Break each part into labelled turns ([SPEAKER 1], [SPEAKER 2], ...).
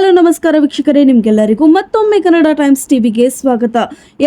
[SPEAKER 1] Hello ನಮಸ್ಕಾರ ವೀಕ್ಷಕರೇ, ನಿಮ್ಗೆಲ್ಲರಿಗೂ ಮತ್ತೊಮ್ಮೆ ಕನ್ನಡ ಟೈಮ್ಸ್ ಟಿವಿಗೆ ಸ್ವಾಗತ.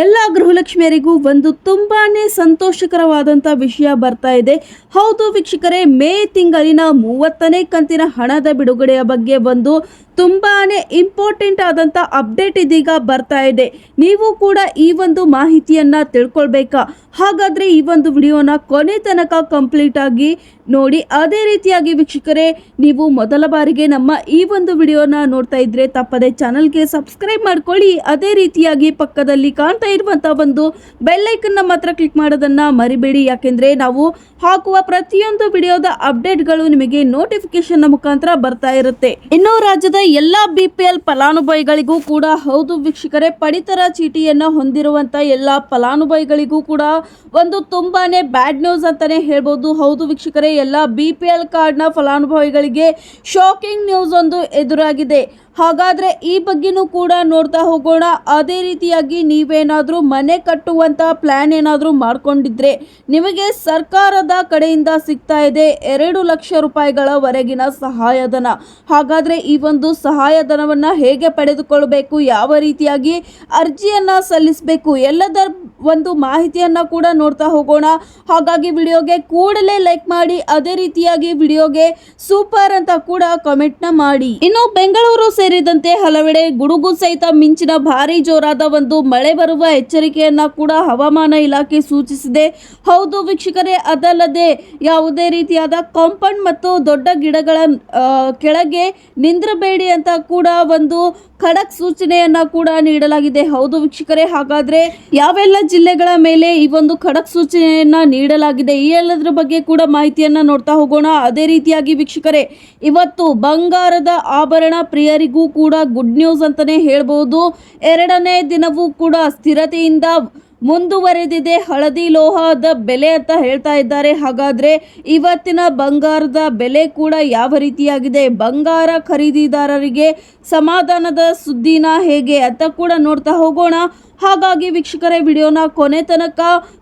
[SPEAKER 1] ಎಲ್ಲ ಗೃಹಲಕ್ಷ್ಮಿಯರಿಗೂ ಒಂದು ತುಂಬಾನೇ ಸಂತೋಷಕರವಾದಂಥ ವಿಷಯ ಬರ್ತಾ ಇದೆ. ಹೌದು ವೀಕ್ಷಕರೇ, ಮೇ ತಿಂಗಳಿನ 30ನೇ ಕಂತಿನ ಹಣದ ಬಿಡುಗಡೆಯ ಬಗ್ಗೆ ಒಂದು ತುಂಬಾನೇ ಇಂಪಾರ್ಟೆಂಟ್ ಆದಂಥ ಅಪ್ಡೇಟ್ ಇದೀಗ ಬರ್ತಾ ಇದೆ. ನೀವು ಕೂಡ ಈ ಒಂದು ಮಾಹಿತಿಯನ್ನ ತಿಳ್ಕೊಳ್ಬೇಕಾ? ಹಾಗಾದ್ರೆ ಈ ಒಂದು ವಿಡಿಯೋನ ಕೊನೆ ತನಕ ಕಂಪ್ಲೀಟ್ ಆಗಿ ನೋಡಿ. ಅದೇ ರೀತಿಯಾಗಿ ವೀಕ್ಷಕರೇ, ನೀವು ಮೊದಲ ಬಾರಿಗೆ ನಮ್ಮ ಈ ಒಂದು ವಿಡಿಯೋನ ನೋಡ್ತಾ ಇದ್ರೆ ತಪ್ಪದೆ ಚಾನಲ್ಗೆ ಸಬ್ಸ್ಕ್ರೈಬ್ ಮಾಡ್ಕೊಳ್ಳಿ. ಅದೇ ರೀತಿಯಾಗಿ ಪಕ್ಕದಲ್ಲಿ ಕಾಣ್ತಾ ಇರುವಂತ ಒಂದು ಬೆಲ್ ಐಕನ್ ಮಾತ್ರ ಕ್ಲಿಕ್ ಮಾಡೋದನ್ನ ಮರಿಬೇಡಿ. ಯಾಕೆಂದ್ರೆ ನಾವು ಹಾಕುವ ಪ್ರತಿಯೊಂದು ವಿಡಿಯೋದ ಅಪ್ಡೇಟ್ಗಳು ನಿಮಗೆ ನೋಟಿಫಿಕೇಶನ್ ಮುಖಾಂತರ ಬರ್ತಾ ಇರುತ್ತೆ. ಇನ್ನು ರಾಜ್ಯದ ಎಲ್ಲಾ BPL ಫಲಾನುಭವಿಗಳಿಗೂ ಕೂಡ, ಹೌದು ವೀಕ್ಷಕರೇ, ಪಡಿತರ ಚೀಟಿಯನ್ನ ಹೊಂದಿರುವಂತ ಎಲ್ಲಾ ಫಲಾನುಭವಿಗಳಿಗೂ ಕೂಡ ಒಂದು ತುಂಬಾನೇ ಬ್ಯಾಡ್ ನ್ಯೂಸ್ ಅಂತಾನೆ ಹೇಳ್ಬೋದು. ಹೌದು ವೀಕ್ಷಕರೇ, ಎಲ್ಲ BPL ಕಾರ್ಡ್ನ ಫಲಾನುಭವಿಗಳಿಗೆ ಶಾಕಿಂಗ್ ನ್ಯೂಸ್ ಒಂದು ಎದುರಾಗಿದೆ. ಹಾಗಾದ್ರೆ ಈ ಬಗ್ಗೆನೂ ಕೂಡ ನೋಡ್ತಾ ಹೋಗೋಣ. ಅದೇ ರೀತಿಯಾಗಿ ನೀವೇನಾದ್ರೂ ಮನೆ ಕಟ್ಟುವಂತ ಪ್ಲಾನ್ ಏನಾದ್ರೂ ಮಾಡ್ಕೊಂಡಿದ್ರೆ ನಿಮಗೆ ಸರ್ಕಾರದ ಕಡೆಯಿಂದ ಸಿಗ್ತಾ ಇದೆ 2 ಲಕ್ಷ ರೂಪಾಯಿಗಳವರೆಗಿನ ಸಹಾಯಧನ. ಹಾಗಾದ್ರೆ ಈ ಒಂದು ಸಹಾಯಧನವನ್ನ ಹೇಗೆ ಪಡೆದುಕೊಳ್ಳಬೇಕು, ಯಾವ ರೀತಿಯಾಗಿ ಅರ್ಜಿಯನ್ನ ಸಲ್ಲಿಸಬೇಕು, ಎಲ್ಲದರ ಒಂದು ಮಾಹಿತಿಯನ್ನ ಕೂಡ ನೋಡ್ತಾ ಹೋಗೋಣ. ಹಾಗಾಗಿ ವಿಡಿಯೋಗೆ ಕೂಡಲೇ ಲೈಕ್ ಮಾಡಿ, ಅದೇ ರೀತಿಯಾಗಿ ವಿಡಿಯೋಗೆ ಸೂಪರ್ ಅಂತ ಕೂಡ ಕಾಮೆಂಟ್ ನ ಮಾಡಿ. ಇನ್ನು ಬೆಂಗಳೂರು ಸೇರಿದಂತೆ ಹಲವೆಡೆ ಗುಡುಗು ಸಹಿತ ಮಿಂಚಿನ ಭಾರಿ ಜೋರಾದ ಒಂದು ಮಳೆ ಬರುವ ಎಚ್ಚರಿಕೆಯನ್ನ ಕೂಡ ಹವಾಮಾನ ಇಲಾಖೆ ಸೂಚಿಸಿದೆ. ಹೌದು ವೀಕ್ಷಕರೇ, ಅದಲ್ಲದೆ ಯಾವುದೇ ರೀತಿಯಾದ ಕಾಂಪೌಂಡ್ ಮತ್ತು ದೊಡ್ಡ ಗಿಡಗಳ ಕೆಳಗೆ ನಿಂದ್ರಬೇಡಿ ಅಂತ ಕೂಡ ಒಂದು ಖಡಕ್ ಸೂಚನೆಯನ್ನ ಕೂಡ ನೀಡಲಾಗಿದೆ. ಹೌದು ವೀಕ್ಷಕರೇ, ಹಾಗಾದ್ರೆ ಯಾವೆಲ್ಲ ಜಿಲ್ಲೆಗಳ ಮೇಲೆ ಈ ಒಂದು ಖಡಕ್ ಸೂಚನೆಯನ್ನ ನೀಡಲಾಗಿದೆ, ಈ ಎಲ್ಲದರ ಬಗ್ಗೆ ಕೂಡ ಮಾಹಿತಿಯನ್ನ ನೋಡ್ತಾ ಹೋಗೋಣ. ಅದೇ ರೀತಿಯಾಗಿ ವೀಕ್ಷಕರೇ, ಇವತ್ತು ಬಂಗಾರದ ಆಭರಣ ಪ್ರಿಯರಿಗೂ ಕೂಡ ಗುಡ್ ನ್ಯೂಸ್ ಅಂತಾನೆ ಹೇಳ್ಬಹುದು. 2ನೇ ದಿನವೂ ಕೂಡ ಸ್ಥಿರತೆಯಿಂದ ಮುಂದುವರೆದಿದೆ ಹಳದಿ ಲೋಹದ ಬೆಲೆ ಅಂತ ಹೇಳ್ತಾ ಇದ್ದಾರೆ. ಹಾಗಾದ್ರೆ ಇವತ್ತಿನ ಬಂಗಾರದ ಬೆಲೆ ಕೂಡ ಯಾವ ರೀತಿಯಾಗಿದೆ, ಬಂಗಾರ ಖರೀದಿದಾರರಿಗೆ ಸಮಾಧಾನದ ಸುದ್ದಿನ ಹೇಗೆ ಅಂತ ಕೂಡ ನೋಡ್ತಾ ಹೋಗೋಣ. ಹಾಗಾಗಿ ವೀಕ್ಷಕರೇ, ವಿಡಿಯೋನ ಕೊನೆ ತನಕ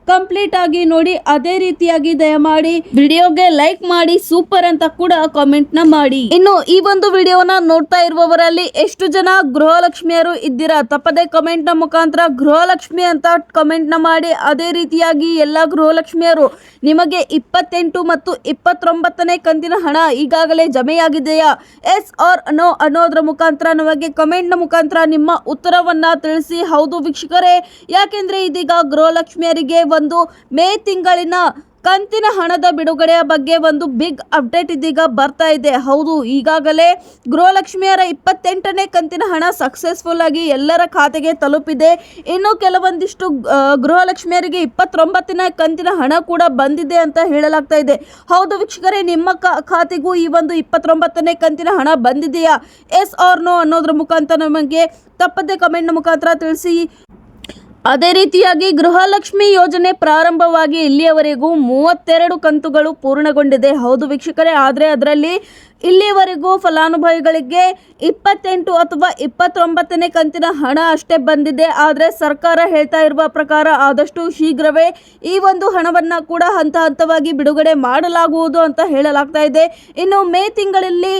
[SPEAKER 1] ಕಂಪ್ಲೀಟ್ ಆಗಿ ನೋಡಿ. ಅದೇ ರೀತಿಯಾಗಿ ದಯಮಾಡಿ ವಿಡಿಯೋಗೆ ಲೈಕ್ ಮಾಡಿ, ಸೂಪರ್ ಅಂತ ಕೂಡ ಕಾಮೆಂಟ್ ನ ಮಾಡಿ. ಇನ್ನು ಈ ಒಂದು ವಿಡಿಯೋನ ನೋಡ್ತಾ ಇರುವವರಲ್ಲಿ ಎಷ್ಟು ಜನ ಗೃಹಲಕ್ಷ್ಮಿಯರು ಇದ್ದೀರಾ, ತಪ್ಪದೆ ಕಮೆಂಟ್ ನ ಮುಖಾಂತರ ಗೃಹಲಕ್ಷ್ಮಿ ಅಂತ ಕಮೆಂಟ್ ನ ಮಾಡಿ. ಅದೇ ರೀತಿಯಾಗಿ ಎಲ್ಲ ಗೃಹಲಕ್ಷ್ಮಿಯರು, ನಿಮಗೆ 28 ಮತ್ತು 29ನೇ ಕಂತಿನ ಹಣ ಈಗಾಗಲೇ ಜಮೆಯಾಗಿದೆಯಾ, ಎಸ್ ಆರ್ ನೋ ಅನ್ನೋದ್ರ ಮುಖಾಂತರ ನಮಗೆ ಕಮೆಂಟ್ ನ ಮುಖಾಂತರ ನಿಮ್ಮ ಉತ್ತರವನ್ನ ತಿಳಿಸಿ. ಹೌದು ವೀಕ್ಷಕರೇ, ಯಾಕೆಂದ್ರೆ ಇದೀಗ ಗೃಹಲಕ್ಷ್ಮಿಯರಿಗೆ ಒಂದು ಮೇ ತಿಂಗಳಿನ ಕಂತಿನ ಹಣದ ಬಿಡುಗಡೆಯ ಬಗ್ಗೆ ಒಂದು ಬಿಗ್ ಅಪ್ಡೇಟ್ ಇದೀಗ ಬರ್ತಾ ಇದೆ. ಹೌದು, ಈಗಾಗಲೇ ಗೃಹಲಕ್ಷ್ಮಿಯರ 28ನೇ ಕಂತಿನ ಹಣ ಸಕ್ಸಸ್ಫುಲ್ ಆಗಿ ಎಲ್ಲರ ಖಾತೆಗೆ ತಲುಪಿದೆ. ಇನ್ನು ಕೆಲವೊಂದಿಷ್ಟು ಗೃಹಲಕ್ಷ್ಮಿಯರಿಗೆ 29ನೇ ಕಂತಿನ ಹಣ ಕೂಡ ಬಂದಿದೆ ಅಂತ ಹೇಳಲಾಗ್ತಾ ಇದೆ. ಹೌದು ವೀಕ್ಷಕರೇ, ನಿಮ್ಮ ಖಾತೆಗೂ ಈ ಒಂದು 29ನೇ ಕಂತಿನ ಹಣ ಬಂದಿದೆಯಾ, ಎಸ್ ಆರ್ ನೋ ಅನ್ನೋದ್ರ ಮುಖಾಂತರ ನಮಗೆ ತಪ್ಪದೆ ಕಮೆಂಟ್ ಮುಖಾಂತರ ತಿಳಿಸಿ. ಅದೇ ರೀತಿಯಾಗಿ ಗೃಹಲಕ್ಷ್ಮಿ ಯೋಜನೆ ಪ್ರಾರಂಭವಾಗಿ ಇಲ್ಲಿಯವರೆಗೂ 32 ಕಂತುಗಳು ಪೂರ್ಣಗೊಂಡಿದೆ. ಹೌದು ವೀಕ್ಷಕರೇ, ಆದರೆ ಅದರಲ್ಲಿ ಇಲ್ಲಿಯವರೆಗೂ ಫಲಾನುಭವಿಗಳಿಗೆ 28 ಅಥವಾ 29ನೇ ಕಂತಿನ ಹಣ ಅಷ್ಟೇ ಬಂದಿದೆ. ಆದರೆ ಸರ್ಕಾರ ಹೇಳ್ತಾ ಇರುವ ಪ್ರಕಾರ ಆದಷ್ಟು ಶೀಘ್ರವೇ ಈ ಒಂದು ಹಣವನ್ನು ಕೂಡ ಹಂತ ಹಂತವಾಗಿ ಬಿಡುಗಡೆ ಮಾಡಲಾಗುವುದು ಅಂತ ಹೇಳಲಾಗ್ತಾ ಇದೆ. ಇನ್ನು ಮೇ ತಿಂಗಳಲ್ಲಿ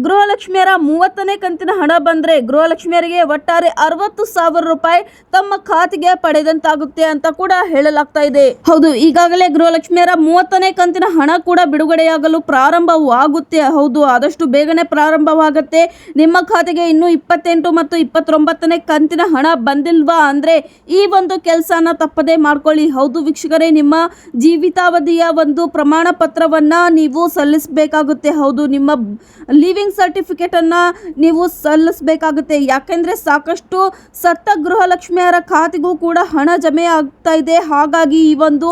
[SPEAKER 1] ಗೃಹಲಕ್ಷ್ಮಿಯರ 30ನೇ ಕಂತಿನ ಹಣ ಬಂದರೆ ಗೃಹಲಕ್ಷ್ಮಿಯರಿಗೆ ಒಟ್ಟಾರೆ 60,000 ರೂಪಾಯಿ ತಮ್ಮ ಖಾತೆಗೆ ಪಡೆದಂತಾಗುತ್ತೆ ಅಂತ ಕೂಡ ಹೇಳಲಾಗ್ತಾ ಇದೆ. ಹೌದು, ಈಗಾಗಲೇ ಗೃಹಲಕ್ಷ್ಮಿಯರ 30ನೇ ಕಂತಿನ ಹಣ ಕೂಡ ಬಿಡುಗಡೆಯಾಗಲು ಪ್ರಾರಂಭವಾಗುತ್ತೆ. ಹೌದು, ಆದಷ್ಟು ಬೇಗನೆ ಪ್ರಾರಂಭವಾಗುತ್ತೆ. ನಿಮ್ಮ ಖಾತೆಗೆ ಇನ್ನೂ 28 ಮತ್ತು 29ನೇ ಕಂತಿನ ಹಣ ಬಂದಿಲ್ವಾ ಅಂದ್ರೆ ಈ ಒಂದು ಕೆಲಸನ ತಪ್ಪದೆ ಮಾಡ್ಕೊಳ್ಳಿ. ಹೌದು ವೀಕ್ಷಕರೇ, ನಿಮ್ಮ ಜೀವಿತಾವಧಿಯ ಒಂದು ಪ್ರಮಾಣ ಪತ್ರವನ್ನ ನೀವು ಸಲ್ಲಿಸಬೇಕಾಗುತ್ತೆ. ಹೌದು, ನಿಮ್ಮ ಲಿವಿಂಗ್ ಸರ್ಟಿಫಿಕೇಟ್ ಅನ್ನ ನೀವು ಸಲ್ಲಿಸಬೇಕಾಗುತ್ತೆ. ಯಾಕೆಂದ್ರೆ ಸಾಕಷ್ಟು ಸತ್ತ ಗೃಹಲಕ್ಷ್ಮಿಯರ ಖಾತೆಗೂ ಕೂಡ ಹಣ ಜಮೆ ಆಗ್ತಾ ಇದೆ. ಹಾಗಾಗಿ ಈ ಒಂದು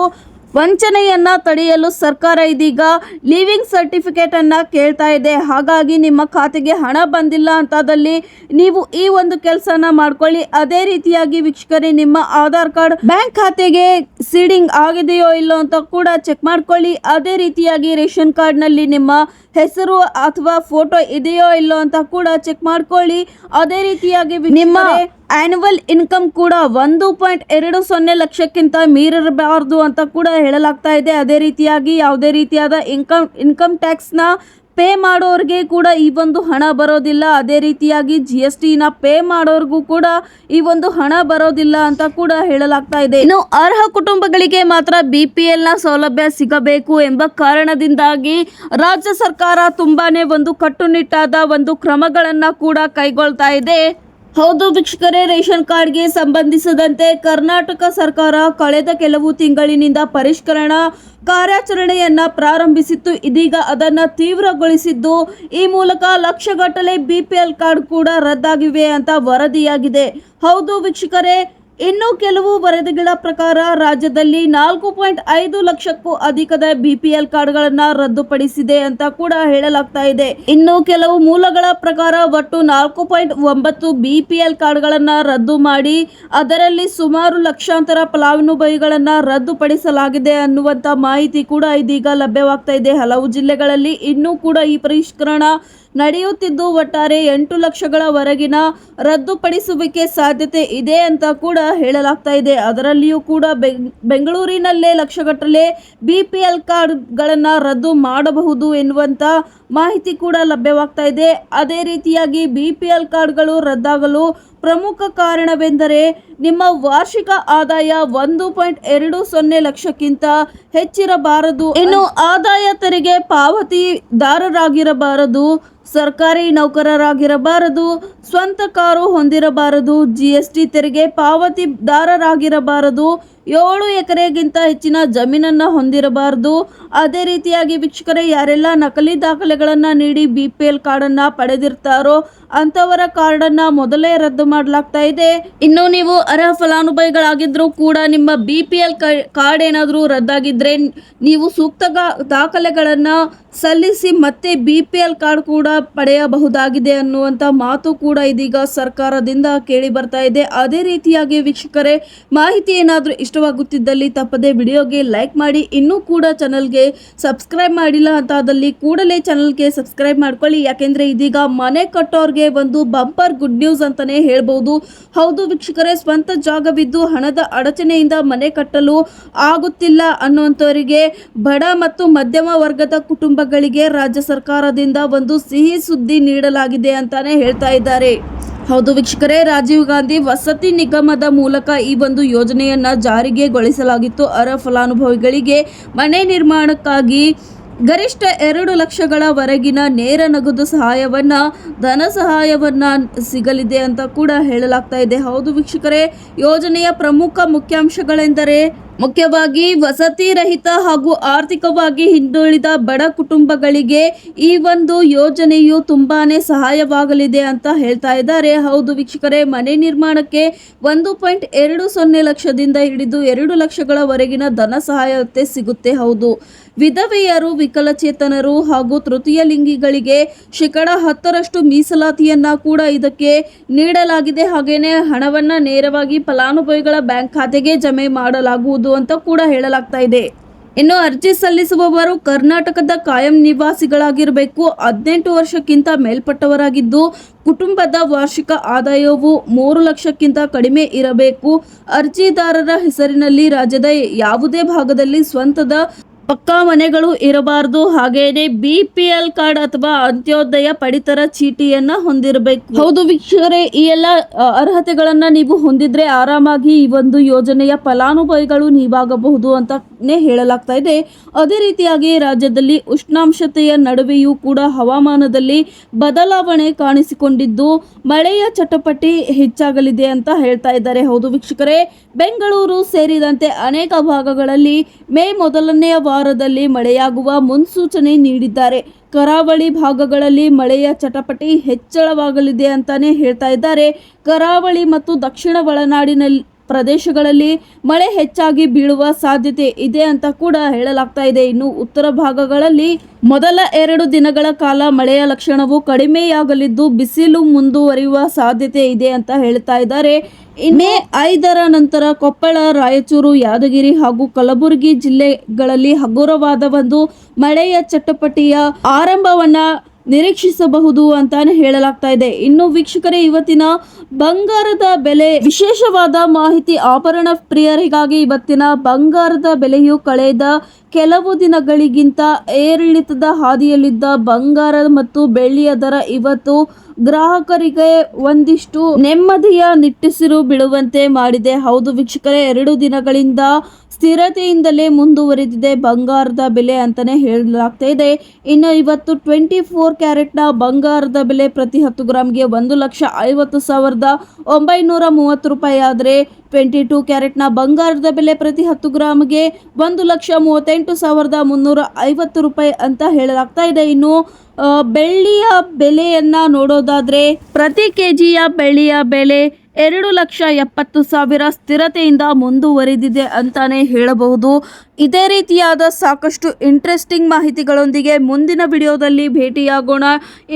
[SPEAKER 1] ವಂಚನೆಯನ್ನ ತಡೆಯಲು ಸರ್ಕಾರ ಇದೀಗ ಲಿವಿಂಗ್ ಸರ್ಟಿಫಿಕೇಟ್ ಅನ್ನ ಕೇಳ್ತಾ ಇದೆ. ಹಾಗಾಗಿ ನಿಮ್ಮ ಖಾತೆಗೆ ಹಣ ಬಂದಿಲ್ಲ ಅಂತಾದಲ್ಲಿ ನೀವು ಈ ಒಂದು ಕೆಲಸನ ಮಾಡ್ಕೊಳ್ಳಿ. ಅದೇ ರೀತಿಯಾಗಿ ವೀಕ್ಷಕರೇ, ನಿಮ್ಮ ಆಧಾರ್ ಕಾರ್ಡ್ ಬ್ಯಾಂಕ್ ಖಾತೆಗೆ ಸೀಡಿಂಗ್ ಆಗಿದೆಯೋ ಇಲ್ಲೋ ಅಂತ ಕೂಡ ಚೆಕ್ ಮಾಡ್ಕೊಳ್ಳಿ. ಅದೇ ರೀತಿಯಾಗಿ ರೇಷನ್ ಕಾರ್ಡ್ ನಲ್ಲಿ ನಿಮ್ಮ ಹೆಸರು ಅಥವಾ ಫೋಟೋ ಇದೆಯೋ ಇಲ್ಲೋ ಅಂತ ಕೂಡ ಚೆಕ್ ಮಾಡ್ಕೊಳ್ಳಿ. ಅದೇ ರೀತಿಯಾಗಿ ನಿಮ್ಮ ಆನ್ಯುವಲ್ ಇನ್ಕಮ್ ಕೂಡ 1.20 ಲಕ್ಷಕ್ಕಿಂತ ಮೀರಿರಬಾರದು ಅಂತ ಕೂಡ ಹೇಳಲಾಗ್ತಾ ಇದೆ. ಅದೇ ರೀತಿಯಾಗಿ ಯಾವುದೇ ರೀತಿಯಾದ ಇನ್ಕಮ್ ಟ್ಯಾಕ್ಸ್ನ ಪೇ ಮಾಡೋರಿಗೆ ಕೂಡ ಈ ಒಂದು ಹಣ ಬರೋದಿಲ್ಲ. ಅದೇ ರೀತಿಯಾಗಿ GST ಪೇ ಮಾಡೋರ್ಗೂ ಕೂಡ ಈ ಒಂದು ಹಣ ಬರೋದಿಲ್ಲ ಅಂತ ಕೂಡ ಹೇಳಲಾಗ್ತಾ ಇದೆ. ಇನ್ನು ಅರ್ಹ ಕುಟುಂಬಗಳಿಗೆ ಮಾತ್ರ BPL ನ ಸೌಲಭ್ಯ ಸಿಗಬೇಕು ಎಂಬ ಕಾರಣದಿಂದಾಗಿ ರಾಜ್ಯ ಸರ್ಕಾರ ತುಂಬಾನೇ ಒಂದು ಕಟ್ಟುನಿಟ್ಟಾದ ಒಂದು ಕ್ರಮಗಳನ್ನ ಕೂಡ ಕೈಗೊಳ್ತಾ ಇದೆ. ಹೌದು ವೀಕ್ಷಕರೇ, ರೇಷನ್ ಕಾರ್ಡ್ಗೆ ಸಂಬಂಧಿಸಿದಂತೆ ಕರ್ನಾಟಕ ಸರ್ಕಾರ ಕಳೆದ ಕೆಲವು ತಿಂಗಳಿನಿಂದ ಪರಿಷ್ಕರಣಾ ಕಾರ್ಯಾಚರಣೆಯನ್ನ ಪ್ರಾರಂಭಿಸಿತ್ತು. ಇದೀಗ ಅದನ್ನು ತೀವ್ರಗೊಳಿಸಿದ್ದು, ಈ ಮೂಲಕ ಲಕ್ಷಗಟ್ಟಲೆ BPL ಕಾರ್ಡ್ ಕೂಡ ರದ್ದಾಗಿವೆ ಅಂತ ವರದಿಯಾಗಿದೆ. ಹೌದು ವೀಕ್ಷಕರೇ, ಇನ್ನು ಕೆಲವು ವರದಿಗಳ ಪ್ರಕಾರ ರಾಜ್ಯದಲ್ಲಿ 4.5 ಲಕ್ಷಕ್ಕೂ ಅಧಿಕದ BPL ಕಾರ್ಡ್ಗಳನ್ನ ರದ್ದುಪಡಿಸಿದೆ ಅಂತ ಕೂಡ ಹೇಳಲಾಗ್ತಾ ಇದೆ. ಇನ್ನು ಕೆಲವು ಮೂಲಗಳ ಪ್ರಕಾರ ಒಟ್ಟು 4.9 BPL ಕಾರ್ಡ್ಗಳನ್ನ ರದ್ದು ಮಾಡಿ ಅದರಲ್ಲಿ ಸುಮಾರು ಲಕ್ಷಾಂತರ ಫಲಾನುಭವಿಗಳನ್ನ ರದ್ದುಪಡಿಸಲಾಗಿದೆ ಅನ್ನುವಂತ ಮಾಹಿತಿ ಕೂಡ ಇದೀಗ ಲಭ್ಯವಾಗ್ತಾ ಇದೆ. ಹಲವು ಜಿಲ್ಲೆಗಳಲ್ಲಿ ಇನ್ನೂ ಕೂಡ ಈ ಪರಿಷ್ಕರಣಾ ನಡೆಯುತ್ತಿದ್ದು, ಒಟ್ಟಾರೆ 8 ಲಕ್ಷಗಳವರೆಗಿನ ರದ್ದುಪಡಿಸುವಿಕೆ ಸಾಧ್ಯತೆ ಇದೆ ಅಂತ ಕೂಡ ಹೇಳಲಾಗ್ತಾ ಇದೆ. ಅದರಲ್ಲಿಯೂ ಕೂಡ ಬೆಂಗಳೂರಿನಲ್ಲೇ ಲಕ್ಷಗಟ್ಟಲೆ BPL ಕಾರ್ಡ್ಗಳನ್ನು ರದ್ದು ಮಾಡಬಹುದು ಎನ್ನುವಂತ ಮಾಹಿತಿ ಕೂಡ ಲಭ್ಯವಾಗ್ತಾ ಇದೆ. ಅದೇ ರೀತಿಯಾಗಿ BPL ಕಾರ್ಡ್ಗಳು ರದ್ದಾಗಲು ಪ್ರಮುಖ ಕಾರಣವೆಂದರೆ ನಿಮ್ಮ ವಾರ್ಷಿಕ ಆದಾಯ 1.20 ಲಕ್ಷಕ್ಕಿಂತ ಹೆಚ್ಚಿರಬಾರದು, ಇನ್ನು ಆದಾಯ ತೆರಿಗೆ ಪಾವತಿದಾರರಾಗಿರಬಾರದು, ಸರ್ಕಾರಿ ನೌಕರರಾಗಿರಬಾರದು, ಸ್ವಂತ ಕಾರು ಹೊಂದಿರಬಾರದು, GST ತೆರಿಗೆ ಪಾವತಿದಾರರಾಗಿರಬಾರದು, 7 ಎಕರೆಗಿಂತ ಹೆಚ್ಚಿನ ಜಮೀನನ್ನು ಹೊಂದಿರಬಾರದು. ಅದೇ ರೀತಿಯಾಗಿ ವೀಕ್ಷಕರೇ, ಯಾರೆಲ್ಲ ನಕಲಿ ದಾಖಲೆಗಳನ್ನು ನೀಡಿ BPL ಕಾರ್ಡನ್ನು ಪಡೆದಿರ್ತಾರೋ ಅಂಥವರ ಕಾರ್ಡನ್ನು ಮೊದಲೇ ರದ್ದು ಮಾಡಲಾಗ್ತಾ ಇದೆ. ಇನ್ನು ನೀವು ಅರ್ಹ ಫಲಾನುಭವಿಗಳಾಗಿದ್ರೂ ಕೂಡ ನಿಮ್ಮ BPL ಕಾರ್ಡ್ ಏನಾದರೂ ರದ್ದಾಗಿದ್ದರೆ ನೀವು ಸೂಕ್ತ ದಾಖಲೆಗಳನ್ನು ಸಲ್ಲಿಸಿ ಮತ್ತೆ BPL ಕಾರ್ಡ್ ಕೂಡ ಪಡೆಯಬಹುದಾಗಿದೆ ಅನ್ನುವಂಥ ಮಾತು ಕೂಡ ಇದೀಗ ಸರ್ಕಾರದಿಂದ ಕೇಳಿ ಬರ್ತಾ ಇದೆ. ಅದೇ ರೀತಿಯಾಗಿ ವೀಕ್ಷಕರೇ, ಮಾಹಿತಿ ಏನಾದರೂ ಇಷ್ಟವಾಗುತ್ತಿದ್ದಲ್ಲಿ ತಪ್ಪದೆ ವಿಡಿಯೋಗೆ ಲೈಕ್ ಮಾಡಿ. ಇನ್ನೂ ಕೂಡ ಚಾನಲ್ಗೆ ಸಬ್ಸ್ಕ್ರೈಬ್ ಮಾಡಿಲ್ಲ ಅಂತಾದಲ್ಲಿ ಕೂಡಲೇ ಚಾನಲ್ಗೆ ಸಬ್ಸ್ಕ್ರೈಬ್ ಮಾಡ್ಕೊಳ್ಳಿ. ಯಾಕೆಂದರೆ ಇದೀಗ ಮನೆ ಕಟ್ಟೋರ್ಗೆ ಒಂದು ಬಂಪರ್ ಗುಡ್ ನ್ಯೂಸ್ ಅಂತಾನೆ ಹೇಳ್ಬೋದು. ಹೌದು ವೀಕ್ಷಕರೇ, ಸ್ವಂತ ಜಾಗವಿದ್ದು ಹಣದ ಅಡಚಣೆಯಿಂದ ಮನೆ ಕಟ್ಟಲು ಆಗುತ್ತಿಲ್ಲ ಅನ್ನುವಂಥವರಿಗೆ, ಬಡ ಮತ್ತು ಮಧ್ಯಮ ವರ್ಗದ ಕುಟುಂಬಗಳಿಗೆ ರಾಜ್ಯ ಸರ್ಕಾರದಿಂದ ಒಂದು ಸಿಹಿ ಸುದ್ದಿ ನೀಡಲಾಗಿದೆ ಅಂತಾನೆ ಹೇಳ್ತಾ ಇದ್ದಾರೆ. ಹೌದು ವೀಕ್ಷಕರೇ, ರಾಜೀವ್ ಗಾಂಧಿ ವಸತಿ ನಿಗಮದ ಮೂಲಕ ಈ ಒಂದು ಯೋಜನೆಯನ್ನ ಜಾರಿಗೆಗೊಳಿಸಲಾಗಿತ್ತು. ಅರ್ಹ ಫಲಾನುಭವಿಗಳಿಗೆ ಮನೆ ನಿರ್ಮಾಣಕ್ಕಾಗಿ ಗರಿಷ್ಠ 2 ಲಕ್ಷಗಳವರೆಗಿನ ನೇರ ನಗದು ಧನ ಸಹಾಯವನ್ನ ಸಿಗಲಿದೆ ಅಂತ ಕೂಡ ಹೇಳಲಾಗ್ತಾ ಇದೆ. ಹೌದು ವೀಕ್ಷಕರೇ, ಯೋಜನೆಯ ಪ್ರಮುಖ ಮುಖ್ಯಾಂಶಗಳೆಂದರೆ ಮುಖ್ಯವಾಗಿ ವಸತಿ ರಹಿತ ಹಾಗೂ ಆರ್ಥಿಕವಾಗಿ ಹಿಂದುಳಿದ ಬಡ ಕುಟುಂಬಗಳಿಗೆ ಈ ಒಂದು ಯೋಜನೆಯು ತುಂಬಾನೇ ಸಹಾಯವಾಗಲಿದೆ ಅಂತ ಹೇಳ್ತಾ ಇದ್ದಾರೆ. ಹೌದು ವೀಕ್ಷಕರೇ, ಮನೆ ನಿರ್ಮಾಣಕ್ಕೆ 1.20 ಲಕ್ಷದಿಂದ ಹಿಡಿದು 2 ಲಕ್ಷಗಳವರೆಗಿನ ಧನ ಸಹಾಯತೆ ಸಿಗುತ್ತೆ. ಹೌದು, ವಿಧವೆಯರು, ವಿಕಲಚೇತನರು ಹಾಗೂ ತೃತೀಯ ಲಿಂಗಿಗಳಿಗೆ 10% ಮೀಸಲಾತಿಯನ್ನ ಕೂಡ ಇದಕ್ಕೆ ನೀಡಲಾಗಿದೆ. ಹಾಗೇನೆ ಹಣವನ್ನ ನೇರವಾಗಿ ಫಲಾನುಭವಿಗಳ ಬ್ಯಾಂಕ್ ಖಾತೆಗೆ ಜಮೆ ಮಾಡಲಾಗುವುದು ಅಂತ ಕೂಡ ಹೇಳಲಾಗ್ತಾ ಇದೆ. ಇನ್ನು ಅರ್ಜಿ ಸಲ್ಲಿಸುವವರು ಕರ್ನಾಟಕದ ಕಾಯಂ ನಿವಾಸಿಗಳಾಗಿರಬೇಕು, 18 ವರ್ಷಕ್ಕಿಂತ ಮೇಲ್ಪಟ್ಟವರಾಗಿದ್ದು ಕುಟುಂಬದ ವಾರ್ಷಿಕ ಆದಾಯವು 3 ಲಕ್ಷಕ್ಕಿಂತ ಕಡಿಮೆ ಇರಬೇಕು. ಅರ್ಜಿದಾರರ ಹೆಸರಿನಲ್ಲಿ ರಾಜ್ಯದ ಯಾವುದೇ ಭಾಗದಲ್ಲಿ ಸ್ವಂತದ ಪಕ್ಕಾ ಮನೆಗಳು ಇರಬಾರದು. ಹಾಗೇನೆ BPL ಕಾರ್ಡ್ ಅಥವಾ ಅಂತ್ಯೋದಯ ಪಡಿತರ ಚೀಟಿಯನ್ನ ಹೊಂದಿರಬೇಕು. ಹೌದು ವೀಕ್ಷಕರೇ, ಈ ಎಲ್ಲ ಅರ್ಹತೆಗಳನ್ನ ನೀವು ಹೊಂದಿದ್ರೆ ಆರಾಮಾಗಿ ಈ ಒಂದು ಯೋಜನೆಯ ಫಲಾನುಭವಿಗಳು ನೀವಾಗಬಹುದು ಅಂತಾನೆ ಹೇಳಲಾಗ್ತಾ ಇದೆ. ಅದೇ ರೀತಿಯಾಗಿ ರಾಜ್ಯದಲ್ಲಿ ಉಷ್ಣಾಂಶತೆಯ ನಡುವೆಯೂ ಕೂಡ ಹವಾಮಾನದಲ್ಲಿ ಬದಲಾವಣೆ ಕಾಣಿಸಿಕೊಂಡಿದ್ದು ಮಳೆಯ ಚಟಪಟಿ ಹೆಚ್ಚಾಗಲಿದೆ ಅಂತ ಹೇಳ್ತಾ ಇದ್ದಾರೆ. ಹೌದು ವೀಕ್ಷಕರೇ, ಬೆಂಗಳೂರು ಸೇರಿದಂತೆ ಅನೇಕ ಭಾಗಗಳಲ್ಲಿ ಮೇ ಮೊದಲನೆಯ ವಾರದಲ್ಲಿ ಮಳೆಯಾಗುವ ಮುನ್ಸೂಚನೆ ನೀಡಿದ್ದಾರೆ. ಕರಾವಳಿ ಭಾಗಗಳಲ್ಲಿ ಮಳೆಯ ಚಟಪಟಿ ಹೆಚ್ಚಳವಾಗಲಿದೆ ಅಂತಾನೆ ಹೇಳ್ತಾ ಇದ್ದಾರೆ. ಕರಾವಳಿ ಮತ್ತು ದಕ್ಷಿಣ ಒಳನಾಡಿನ ಪ್ರದೇಶಗಳಲ್ಲಿ ಮಳೆ ಹೆಚ್ಚಾಗಿ ಬೀಳುವ ಸಾಧ್ಯತೆ ಇದೆ ಅಂತ ಕೂಡ ಹೇಳಲಾಗ್ತಾ ಇದೆ. ಇನ್ನು ಉತ್ತರ ಭಾಗಗಳಲ್ಲಿ ಮೊದಲ 2 ದಿನಗಳ ಕಾಲ ಮಳೆಯ ಲಕ್ಷಣವು ಕಡಿಮೆಯಾಗಲಿದ್ದು ಬಿಸಿಲು ಮುಂದುವರಿಯುವ ಸಾಧ್ಯತೆ ಇದೆ ಅಂತ ಹೇಳ್ತಾ ಇದ್ದಾರೆ. ಮೇ 5ರ ನಂತರ ಕೊಪ್ಪಳ, ರಾಯಚೂರು, ಯಾದಗಿರಿ ಹಾಗೂ ಕಲಬುರಗಿ ಜಿಲ್ಲೆಗಳಲ್ಲಿ ಹಗುರವಾದ ಒಂದು ಮಳೆಯ ಚಟಪಟಿಯ ಆರಂಭವನ್ನ ನಿರೀಕ್ಷಿಸಬಹುದು ಅಂತಾನೆ ಹೇಳಲಾಗ್ತಾ ಇದೆ. ಇನ್ನು ವೀಕ್ಷಕರೇ, ಇವತ್ತಿನ ಬಂಗಾರದ ಬೆಲೆ ವಿಶೇಷವಾದ ಮಾಹಿತಿ. ಆಭರಣ ಪ್ರಿಯರಿಗಾಗಿ ಇವತ್ತಿನ ಬಂಗಾರದ ಬೆಲೆಯು ಕಳೆದ ಕೆಲವು ದಿನಗಳಿಗಿಂತ ಏರಿಳಿತದ ಹಾದಿಯಲ್ಲಿದ್ದ ಬಂಗಾರ ಮತ್ತು ಬೆಳ್ಳಿಯ ದರ ಇವತ್ತು ಗ್ರಾಹಕರಿಗೆ ಒಂದಿಷ್ಟು ನೆಮ್ಮದಿಯ ನಿಟ್ಟುಸಿರು ಬಿಡುವಂತೆ ಮಾಡಿದೆ. ಹೌದು ವೀಕ್ಷಕರೇ, 2 ದಿನಗಳಿಂದ ಸ್ಥಿರತೆಯಿಂದಲೇ ಮುಂದುವರೆದಿದೆ ಬಂಗಾರದ ಬೆಲೆ ಅಂತಾನೆ ಹೇಳಲಾಗ್ತಾ ಇದೆ. ಇನ್ನು ಇವತ್ತು 24 ಕ್ಯಾರೆಟ್ನ ಬಂಗಾರದ ಬೆಲೆ ಪ್ರತಿ 10 ಗ್ರಾಮ್ಗೆ 1,50,930 ರೂಪಾಯಿ ಆದರೆ 22 ಕ್ಯಾರೆಟ್ನ ಬಂಗಾರದ ಬೆಲೆ ಪ್ರತಿ 10 ಗ್ರಾಮ್ಗೆ 1,38,350 ರೂಪಾಯಿ ಅಂತ ಹೇಳಲಾಗ್ತಾ ಇದೆ. ಇನ್ನು ಬೆಳ್ಳಿಯ ಬೆಲೆಯನ್ನ ನೋಡೋದಾದ್ರೆ ಪ್ರತಿ ಕೆಜಿಯ ಬೆಳ್ಳಿಯ ಬೆಲೆ 2,70,000 ಸ್ಥಿರತೆಯಿಂದ ಮುಂದುವರಿದಿದೆ ಅಂತಾನೆ ಹೇಳಬಹುದು. ಇದೇ ರೀತಿಯಾದ ಸಾಕಷ್ಟು ಇಂಟ್ರೆಸ್ಟಿಂಗ್ ಮಾಹಿತಿಗಳೊಂದಿಗೆ ಮುಂದಿನ ವಿಡಿಯೋದಲ್ಲಿ ಭೇಟಿಯಾಗೋಣ.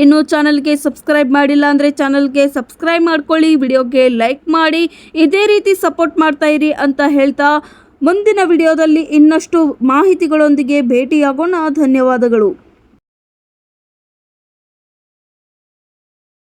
[SPEAKER 1] ಇನ್ನು ಚಾನಲ್ಗೆ ಸಬ್ಸ್ಕ್ರೈಬ್ ಮಾಡಿಲ್ಲ ಅಂದರೆ ಚಾನಲ್ಗೆ ಸಬ್ಸ್ಕ್ರೈಬ್ ಮಾಡ್ಕೊಳ್ಳಿ, ವಿಡಿಯೋಗೆ ಲೈಕ್ ಮಾಡಿ, ಇದೇ ರೀತಿ ಸಪೋರ್ಟ್ ಮಾಡ್ತಾ ಇರಿ ಅಂತ ಹೇಳ್ತಾ ಮುಂದಿನ ವಿಡಿಯೋದಲ್ಲಿ ಇನ್ನಷ್ಟು ಮಾಹಿತಿಗಳೊಂದಿಗೆ ಭೇಟಿಯಾಗೋಣ. ಧನ್ಯವಾದಗಳು.